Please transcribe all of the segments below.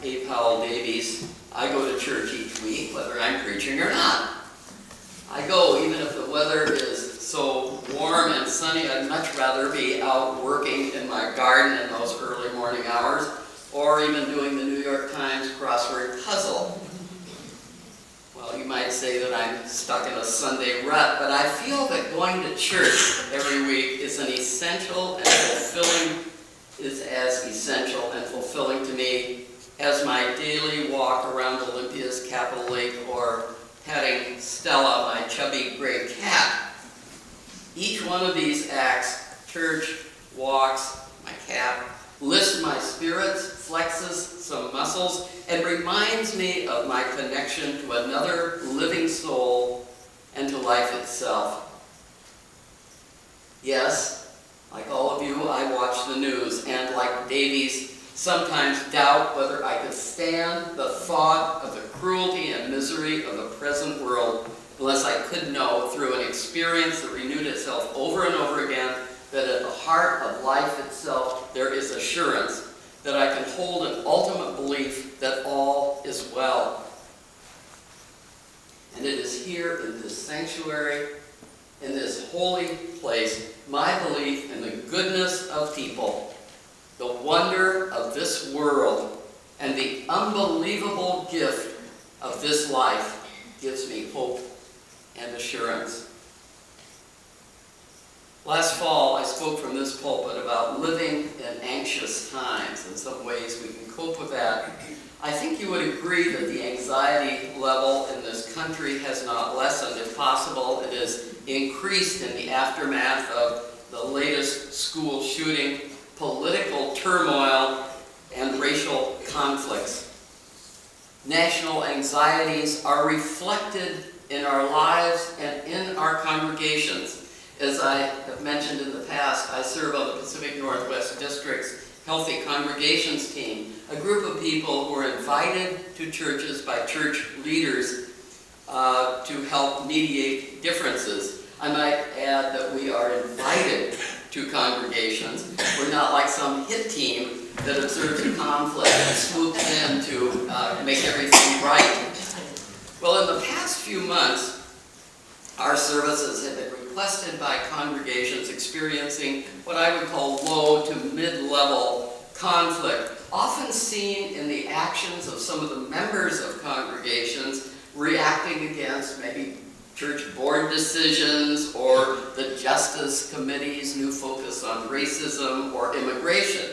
A Powell Davies. I go to church each week, whether I'm preaching or not. I go even if the weather is so warm and sunny. I'd much rather be out working in my garden in those early morning hours, or even doing the New York Times crossword puzzle. Well, you might say that I'm stuck in a Sunday rut, but I feel that going to church every week is as essential and fulfilling to me as my daily walk around Olympia's Capitol Lake or petting Stella, my chubby gray cat. Each one of these acts, church, walks, my cat, lifts my spirits, flexes some muscles, and reminds me of my connection to another living soul and to life itself. Yes, like all of you, I watch the news, and like Davies, sometimes doubt whether I could stand the thought of the cruelty and misery of the present world unless I could know through an experience that renewed itself over and over again that at the heart of life itself there is assurance that I can hold an ultimate belief that all is well. And it is here in this sanctuary, in this holy place, my belief in the goodness of people, the wonder of this world, and the unbelievable gift of this life gives me hope and assurance. Last fall, I spoke from this pulpit about living in anxious times and some ways we can cope with that. I think you would agree that the anxiety level in this country has not lessened. If possible, it has increased in the aftermath of the latest school shooting, political turmoil, and racial conflicts. National anxieties are reflected in our lives and in our congregations. As I have mentioned in the past, I serve on the Pacific Northwest District's Healthy Congregations team, a group of people who are invited to churches by church leaders to help mediate differences. I might add that we are invited to congregations. We're not like some hit team that observes a conflict and swoops in to make everything right. Well, in the past few months, our services have been requested by congregations experiencing what I would call low to mid-level conflict, often seen in the actions of some of the members of congregations reacting against maybe church board decisions or the Justice Committee's new focus on racism or immigration.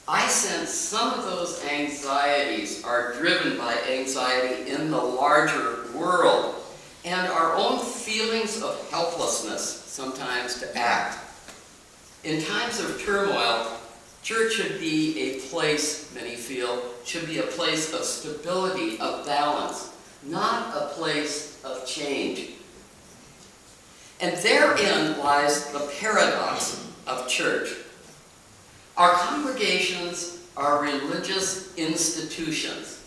I sense some of those anxieties are driven by anxiety in the larger world and our own feelings of helplessness sometimes to act. In times of turmoil, church should be a place, many feel, should be a place of stability, of balance, not a place of change. And therein lies the paradox of church. Our congregations are religious institutions.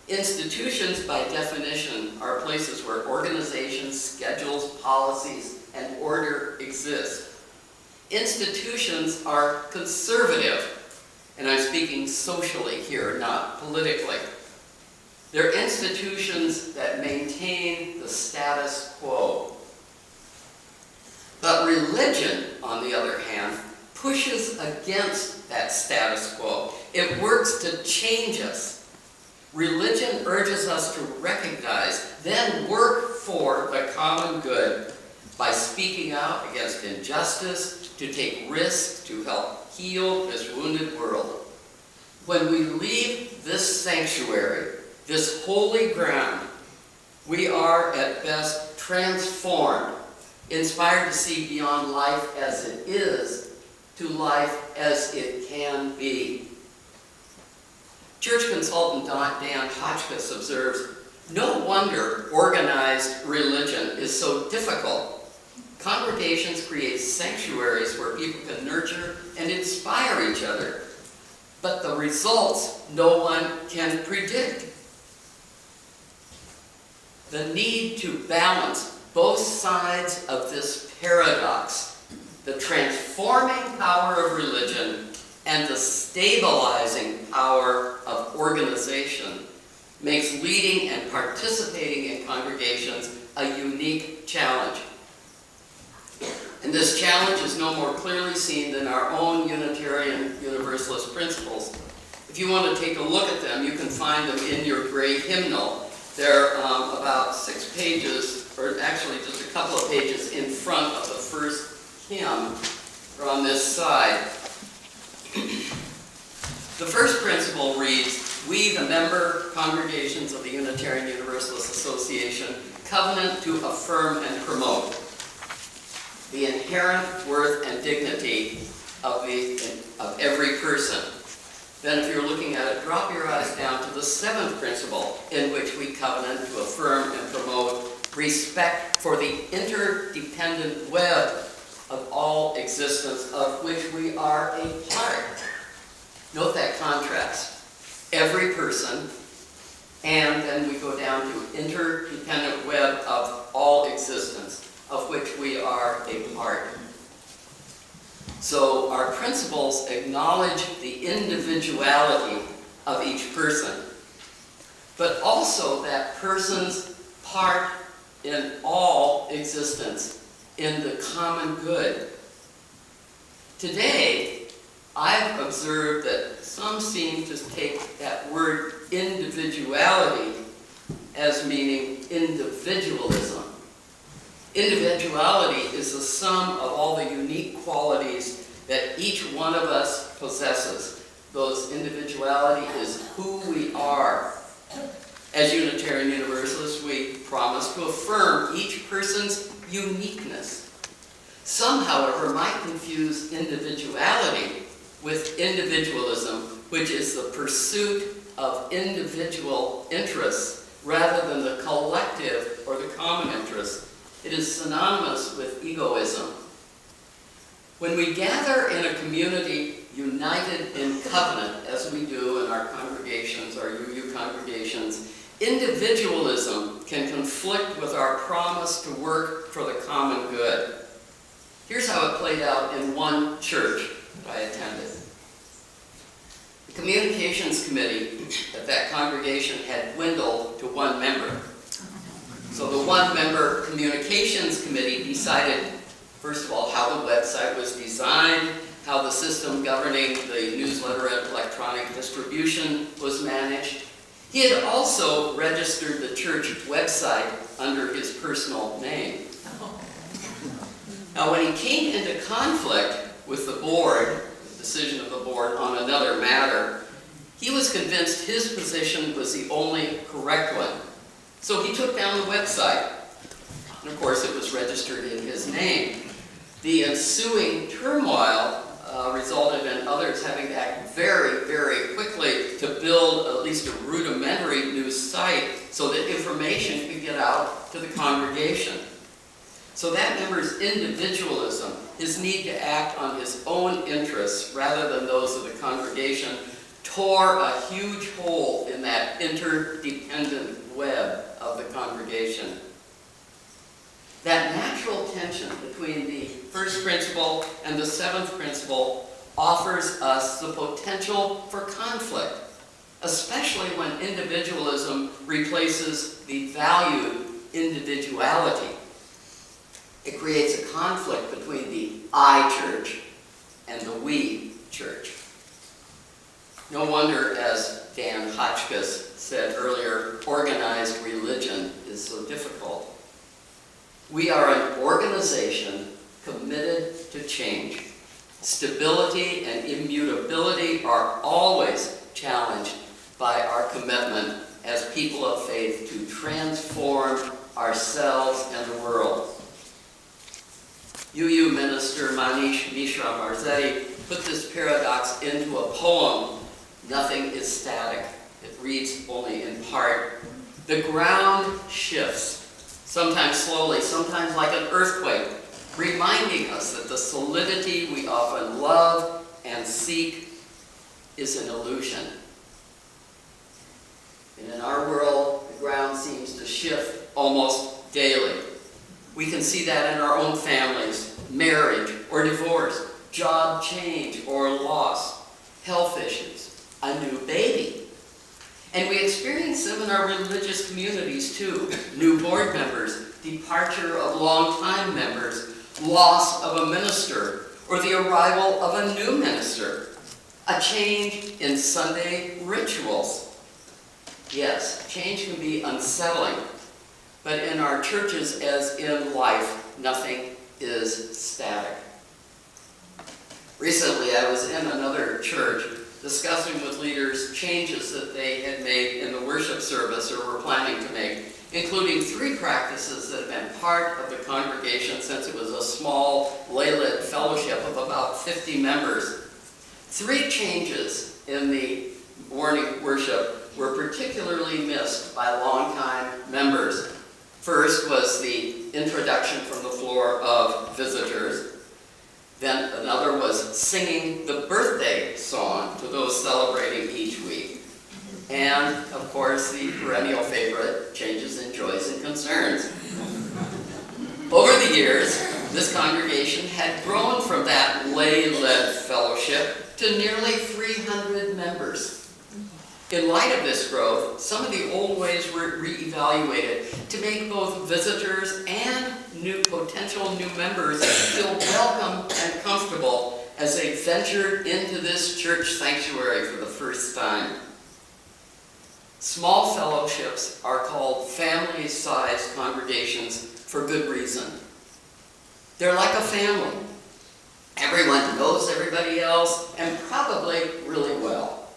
Institutions, by definition, are places where organizations, schedules, policies, and order exist. Institutions are conservative, and I'm speaking socially here, not politically. They're institutions that maintain the status quo. But religion, on the other hand, pushes against that status quo. It works to change us. Religion urges us to recognize, then work for the common good by speaking out against injustice, to take risks, to help heal this wounded world. When we leave this sanctuary, this holy ground, we are at best transformed, inspired to see beyond life as it is to life as it can be. Church consultant Dan Hotchkiss observes, no wonder organized religion is so difficult. Congregations create sanctuaries where people can nurture and inspire each other, but the results no one can predict. The need to balance both sides of this paradox, the transforming power of religion and the stabilizing power of organization makes leading and participating in congregations a unique challenge. And this challenge is no more clearly seen than our own Unitarian Universalist principles. If you want to take a look at them, you can find them in your gray hymnal. They're about 6 pages, or actually just a couple of pages in front of the first hymn, or on this side. The first principle reads, "We, the member congregations of the Unitarian Universalist Association, covenant to affirm and promote the inherent worth and dignity of every person." Then if you're looking at it, drop your eyes down to the 7th principle, in which we covenant to affirm and promote respect for the interdependent web of all existence, of which we are a part. Note that contrast. Every person, and then we go down to interdependent web of all existence, of which we are a part. So our principles acknowledge the individuality of each person, but also that person's part in all existence, in the common good. Today, I've observed that some seem to take that word individuality as meaning individualism. Individuality is the sum of all the unique qualities that each one of us possesses. Those individuality is who we are. As Unitarian Universalists, we promise to affirm each person's uniqueness. Some, however, might confuse individuality with individualism, which is the pursuit of individual interests rather than the collective or the common interest. It is synonymous with egoism. When we gather in a community united in covenant, as we do in our congregations, our UU congregations, individualism can conflict with our promise to work for the common good. Here's how it played out in one church that I attended. The communications committee at that congregation had dwindled to 1 member. So the 1-member communications committee decided, first of all, how the website was designed, how the system governing the newsletter and electronic distribution was managed. He had also registered the church website under his personal name. Now, when he came into conflict with the board, the decision of the board on another matter, he was convinced his position was the only correct one. So he took down the website. And of course, it was registered in his name. The ensuing turmoil resulted in others having to act very, very quickly to build at least a rudimentary new site so that information could get out to the congregation. So that member's individualism, his need to act on his own interests rather than those of the congregation, tore a huge hole in that interdependent web of the congregation. That natural tension between the first principle and the 7th principle offers us the potential for conflict, especially when individualism replaces the valued individuality. It creates a conflict between the I church and the we church. No wonder, as Dan Hotchkiss said earlier, organized religion is so difficult. We are an organization committed to change. Stability and immutability are always challenged by our commitment as people of faith to transform ourselves and the world. UU minister Manish Mishra Marzetti put this paradox into a poem, "Nothing is Static." It reads only in part. The ground shifts, sometimes slowly, sometimes like an earthquake, reminding us that the solidity we often love and seek is an illusion. And in our world, the ground seems to shift almost daily. We can see that in our own families, marriage or divorce, job change or loss, health issues, a new baby, And we experience them in our religious communities too. New board members, departure of longtime members, loss of a minister, or the arrival of a new minister. A change in Sunday rituals. Yes, change can be unsettling, but in our churches, as in life, nothing is static. Recently, I was in another church discussing with leaders changes that they had made in the worship service or were planning to make, including 3 practices that have been part of the congregation since it was a small lay-lit fellowship of about 50 members. 3 changes in the morning worship were particularly missed by longtime members. First was the introduction from the floor of visitors. Then another was singing the birthday song to those celebrating each week. And, of course, the perennial favorite, changes in joys and concerns. Over the years, this congregation had grown from that lay-led fellowship to nearly 300 members. In light of this growth, some of the old ways were reevaluated to make both visitors and potential new members feel welcome and comfortable as they ventured into this church sanctuary for the first time. Small fellowships are called family-sized congregations for good reason. They're like a family. Everyone knows everybody else, and probably really well.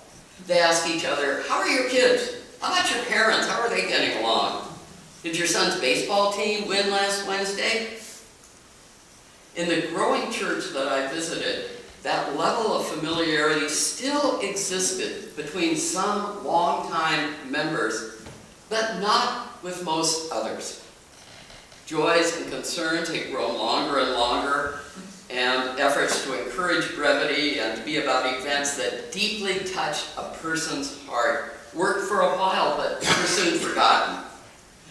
They ask each other, how are your kids? How about your parents? How are they getting along? Did your son's baseball team win last Wednesday? In the growing church that I visited, that level of familiarity still existed between some longtime members, but not with most others. Joys and concerns had grown longer and longer, and efforts to encourage brevity and to be about events that deeply touched a person's heart worked for a while, but were soon forgotten.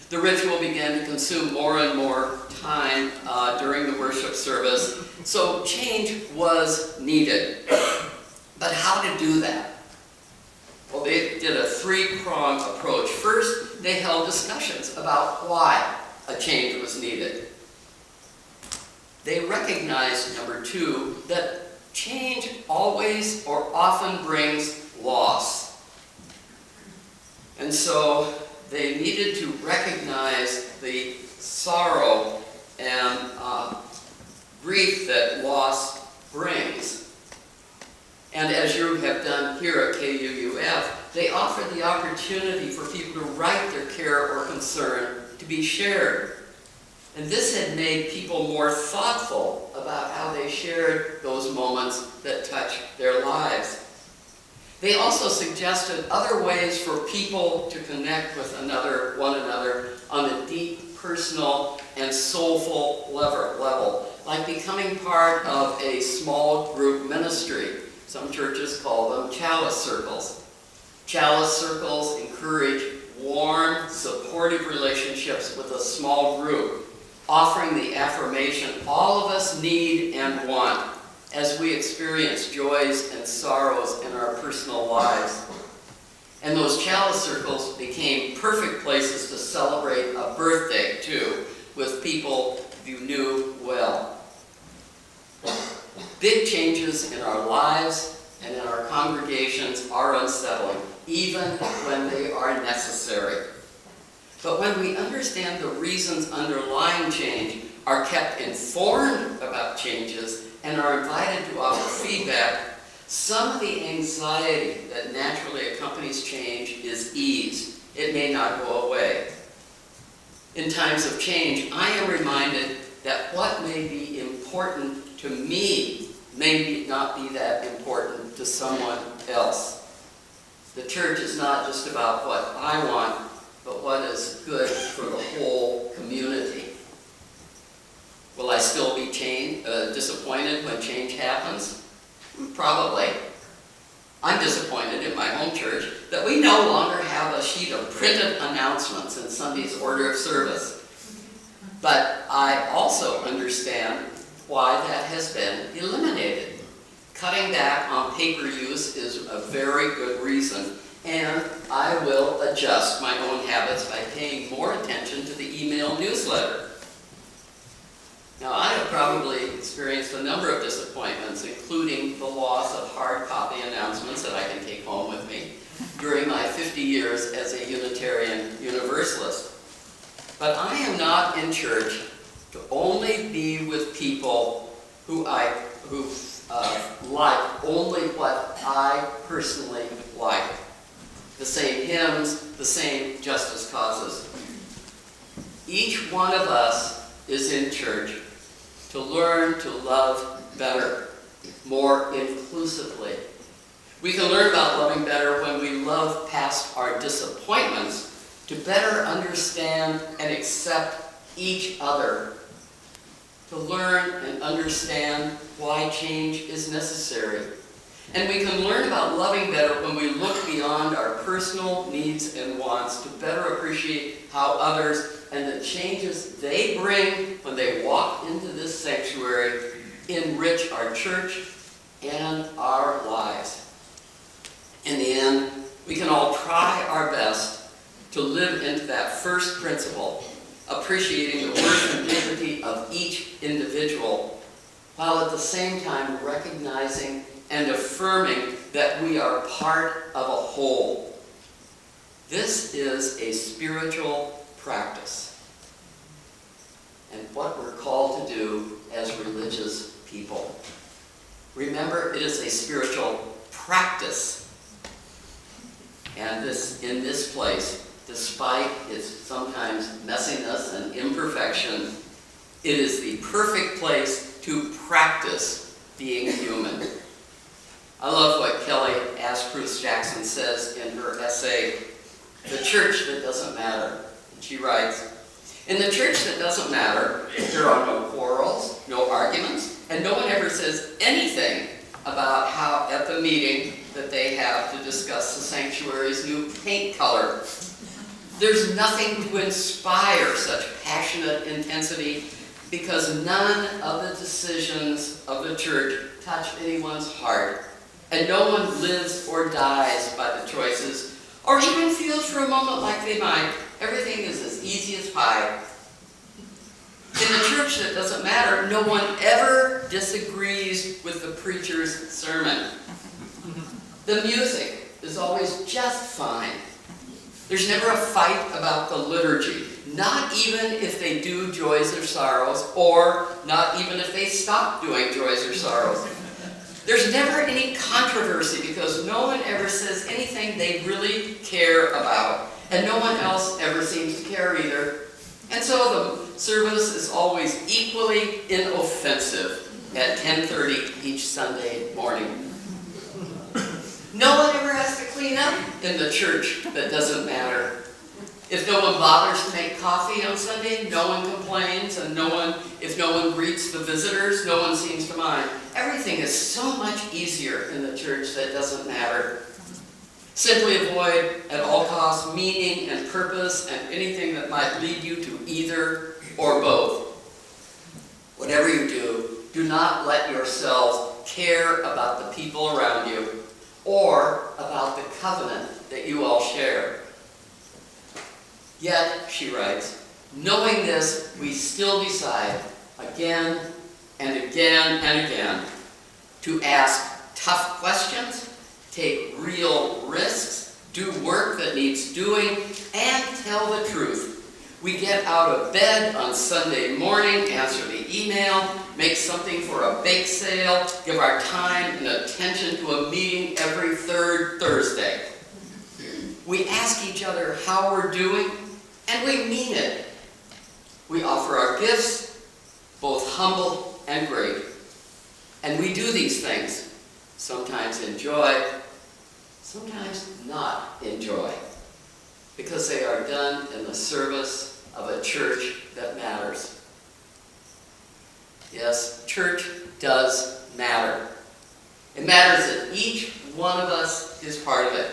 The ritual began to consume more and more time during the worship service, so change was needed. But how to do that? Well, they did a 3-pronged approach. First, they held discussions about why a change was needed. They recognized, number 2, that change always or often brings loss. And so they needed to recognize the sorrow and grief that loss brings. And as you have done here at KUUF, they offered the opportunity for people to write their care or concern to be shared. And this had made people more thoughtful about how they shared those moments that touch their lives. They also suggested other ways for people to connect with one another on a deep, personal, and soulful level, like becoming part of a small group ministry. Some churches call them Chalice Circles. Chalice Circles encourage warm, supportive relationships with a small group, offering the affirmation all of us need and want as we experience joys and sorrows in our personal lives. And those Chalice Circles became perfect places to celebrate a birthday, too, with people you knew well. Big changes in our lives and in our congregations are unsettling, even when they are necessary. But when we understand the reasons underlying change, are kept informed about changes, and are invited to offer feedback, some of the anxiety that naturally accompanies change is eased. It may not go away. In times of change, I am reminded that what may be important to me may not be that important to someone else. The church is not just about what I want, but what is good for the whole community. Will I still be disappointed when change happens? Probably. I'm disappointed in my home church that we no longer have a sheet of printed announcements in Sunday's order of service. But I also understand why that has been eliminated. Cutting back on paper use is a very good reason, and I will adjust my own habits by paying more attention to the email newsletter. Now, I have probably experienced a number of disappointments, including the loss of hard copy announcements that I can take home with me during my 50 years as a Unitarian Universalist. But I am not in church to only be with people who like only what I personally like. The same hymns, the same justice causes. Each one of us is in church to learn to love better, more inclusively. We can learn about loving better when we love past our disappointments to better understand and accept each other, to learn and understand why change is necessary. And we can learn about loving better when we look beyond our personal needs and wants to better appreciate how others and the changes they bring when they walk into this sanctuary enrich our church and our lives. In the end, we can all try our best to live into that first principle, appreciating the worth and dignity of each individual, while at the same time recognizing and affirming that we are part of a whole. This is a spiritual practice, and what we're called to do as religious people. Remember, it is a spiritual practice. And in this place, despite its sometimes messiness and imperfection, it is the perfect place to practice being human. I love what Kelly Asprus Jackson says in her essay, "The Church That Doesn't Matter." And she writes, "In the church that doesn't matter, there are no quarrels, no arguments, and no one ever says anything about how at the meeting that they have to discuss the sanctuary's new paint color. There's nothing to inspire such passionate intensity because none of the decisions of the church touch anyone's heart, and no one lives or dies by the choices, or even feels for a moment like they might. Everything is as easy as pie. In the church that doesn't matter, no one ever disagrees with the preacher's sermon. The music is always just fine. There's never a fight about the liturgy, not even if they do joys or sorrows, or not even if they stop doing joys or sorrows. There's never any controversy because no one ever says anything they really care about, and no one else ever seems to care either. And so the service is always equally inoffensive at 10:30 each Sunday morning. No one ever has to clean up in the church that doesn't matter. If no one bothers to make coffee on Sunday, no one complains, and if no one greets the visitors, no one seems to mind. Everything is so much easier in the church that doesn't matter. Simply avoid at all costs meaning and purpose and anything that might lead you to either or both. Whatever you do, do not let yourselves care about the people around you or about the covenant that you all share. Yet, she writes, knowing this, we still decide again and again and again to ask tough questions, take real risks, do work that needs doing, and tell the truth. We get out of bed on Sunday morning, answer the email, make something for a bake sale, give our time and attention to a meeting every third Thursday. We ask each other how we're doing, and we mean it. We offer our gifts, both humble and great. And we do these things, sometimes in joy, sometimes not in joy, because they are done in the service of a church that matters. Yes, church does matter. It matters that each one of us is part of it.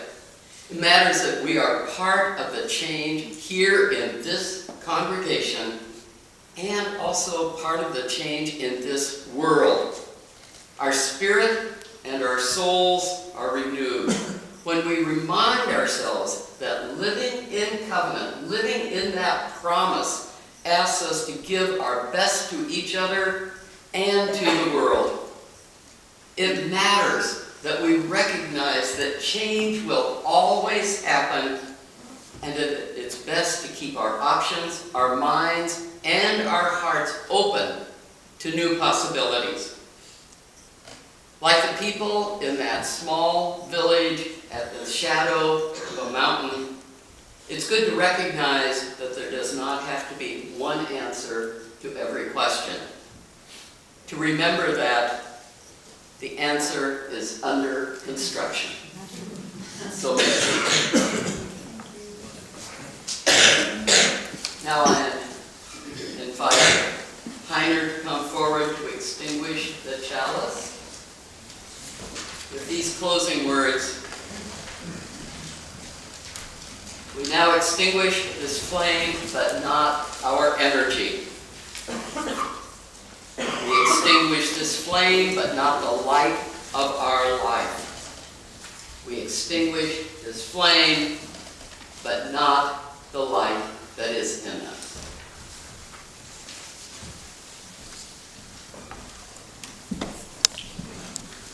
It matters that we are part of the change here in this congregation and also part of the change in this world. Our spirit and our souls are renewed. when we remind ourselves that living in covenant, living in that promise, asks us to give our best to each other and to the world. It matters that we recognize that change will always happen, and that it's best to keep our options, our minds, and our hearts open to new possibilities. Like the people in that small village at the shadow of a mountain, it's good to recognize that there does not have to be one answer to every question. To remember that the answer is under construction. So now I invite Heiner to come forward to extinguish the chalice. With these closing words, we now extinguish this flame, but not our energy. We extinguish this flame, but not the light of our life. We extinguish this flame, but not the light that is in us.